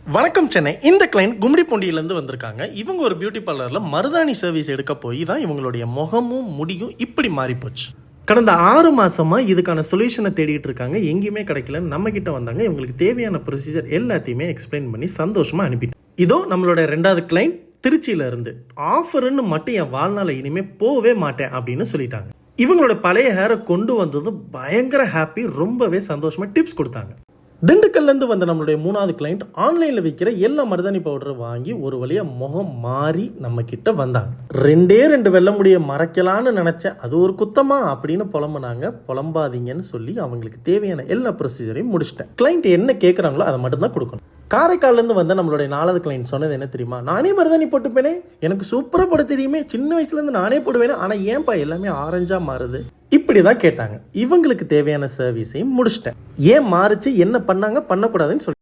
வணக்கம் சென்னை. இந்த கிளைண்ட் கும்மிடிப்பூண்டியிலேருந்து வந்திருக்காங்க. இவங்க ஒரு பியூட்டி பார்லரில் மருதாணி சர்வீஸ் எடுக்க போய் தான் இவங்களுடைய முகமும் முடியும் இப்படி மாறி போச்சு. கடந்த 6 மாதமாக இதுக்கான சொல்யூஷனை தேடிட்டு இருக்காங்க. எங்கேயுமே கிடைக்கலன்னு நம்ம கிட்ட வந்தாங்க. இவங்களுக்கு தேவையான ப்ரொசீஜர் எல்லாத்தையுமே எக்ஸ்பிளைன் பண்ணி சந்தோஷமாக அனுப்பிட்டேன். இதோ நம்மளோட 2வது கிளைண்ட் திருச்சியில இருந்து ஆஃபர்னு மட்டும் என் வாழ்நாளை இனிமேல் போகவே மாட்டேன் அப்படின்னு சொல்லிட்டாங்க. இவங்களோட பழைய ஹேரை கொண்டு வந்தது பயங்கர ஹாப்பி, ரொம்பவே சந்தோஷமா டிப்ஸ் கொடுத்தாங்க. திண்டுக்கல்லேருந்து வந்த நம்மளுடைய 3வது கிளைண்ட் ஆன்லைனில் விற்கிற எல்லா மருதாணி பவுடரை வாங்கி ஒரு வழியாக முகம் மாறி நம்ம கிட்ட வந்தாங்க. 2 வெள்ளை முடியை மறைக்கலான்னு நினச்சேன், அது ஒரு குத்தமா அப்படின்னு புலம்புனாங்க. புலம்பாதீங்கன்னு சொல்லி அவங்களுக்கு தேவையான எல்லா ப்ரொசீஜரையும் முடிச்சிட்டேன். கிளைண்ட் என்ன கேட்குறாங்களோ அதை மட்டும்தான் கொடுக்கணும். காரைக்கால்லேருந்து வந்த நம்மளுடைய 4வது கிளைண்ட் சொன்னது என்ன தெரியுமா? நானே மருதாணி போட்டுப்பேனே, எனக்கு சூப்பராக போட தெரியுமே, சின்ன வயசுலேருந்து நானே போடுவேனே, ஆனால் ஏன்பா எல்லாமே ஆரஞ்சாக மாறுது இப்படி தான் கேட்டாங்க. இவங்களுக்கு தேவையான சர்வீஸையும் முடிச்சிட்டேன். ஏன் மாறுச்சு, என்ன பண்ணாங்க, பண்ணக்கூடாதுன்னு சொல்லி